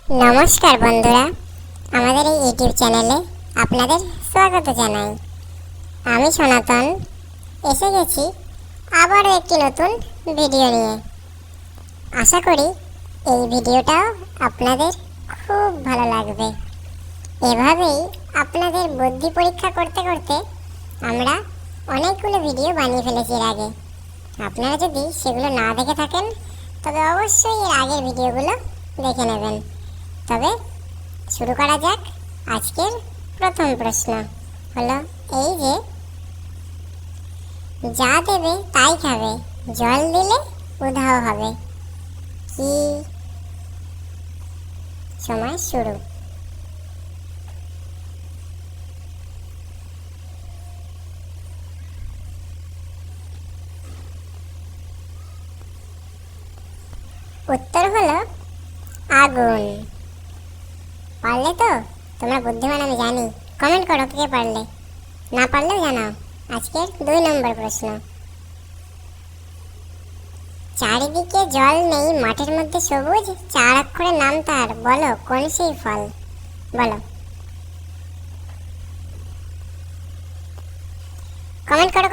নমস্কার বন্ধুরা, আমাদের এই ইউটিউব চ্যানেলে আপনাদের স্বাগত জানাই। আমি সনাতন এসে গেছি আবারও একটি নতুন ভিডিও নিয়ে। আশা করি এই ভিডিওটাও আপনাদের খুব ভালো লাগবে। এভাবেই আপনাদের বুদ্ধি পরীক্ষা করতে করতে আমরা অনেকগুলো ভিডিও বানিয়ে ফেলেছি এর আগে। আপনারা যদি সেগুলো না দেখে থাকেন তবে অবশ্যই এর আগের ভিডিওগুলো দেখে নেবেন। তবে শুরু করা যাক। আজকের প্রথম প্রশ্ন হলো এই যে, যা দেবে তাই খাবে, জল দিলে উধাও হবে, কি? সময় শুরু। উত্তর হলো আগুন। পারলে তো? তোমরা বুদ্ধিমান আমি জানি। কমেন্ট করো কে পারলে, না পারলেও জানাও। আজকের 2 নম্বর প্রশ্ন, চারিদিকে জল নেই, মাঠের মধ্যে সবুজ, 4 অক্ষরে নাম তার, বলো কোন সেই ফল? বলো। কমেন্ট করো,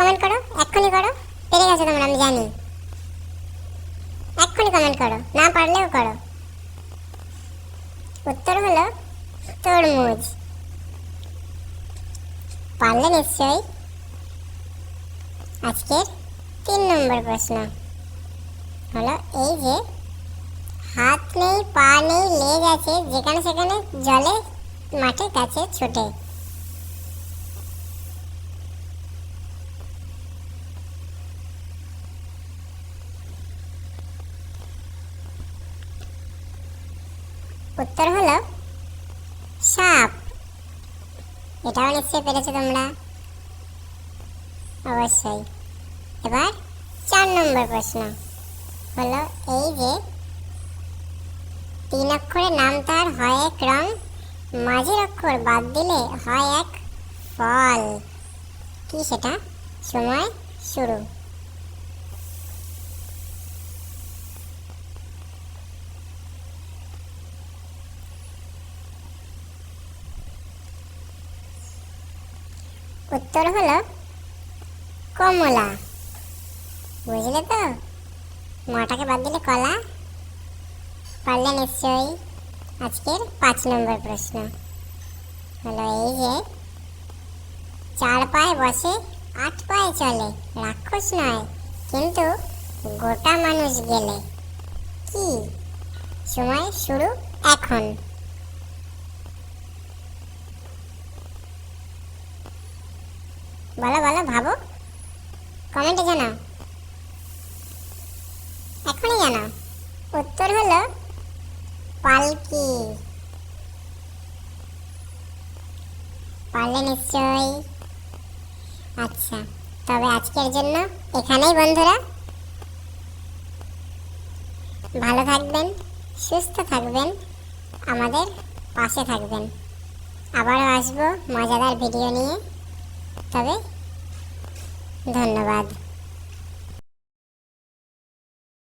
এক্ষুনি করো। পেরে গেছো তোমরা, আমি জানি। এক্ষুনি কমেন্ট করো, না পারলেও করো। উত্তর হলো তরমুজ। পারলে নিশ্চয়ই। আজকের 3 নম্বর প্রশ্ন হলো এই যে, হাত নেই, পা নেই, লেজ আছে, যেখানে সেখানে জলে মাঠে কাছে ছোটে। উত্তর হলো সাপ। এটাও নিশ্চয়ই পেরেছো তোমরা, অবশ্যই। এবার 4 নম্বর প্রশ্ন হলো এই যে, 3 অক্ষরে নাম তার, হয় এক রং, মাঝের অক্ষর বাদ দিলে হয় এক ফল, কি সেটা? সময় শুরু। উত্তর হলো কমলা। বুঝলে তো? মাটাকে বাদ দিলে কলা। পারলে নিশ্চয়ই। আজকের 5 নম্বর প্রশ্ন হলো এই যে, 4 পায়ে বসে, 8 পায়ে চলে, রাক্ষস নয় কিন্তু গোটা মানুষ গেলে, কি? সময় শুরু এখন। বলো বলো, ভাবো, কমেন্টে জানাও, এখনই জানাও। উত্তর হলো পালকি। পারলে নিশ্চয়ই। আচ্ছা, তবে আজকের জন্য এখানেই বন্ধুরা। ভালো থাকবেন, সুস্থ থাকবেন, আমাদের পাশে থাকবেন। আবারও আসবো মজাদার ভিডিও নিয়ে। তবে ধন্যবাদ।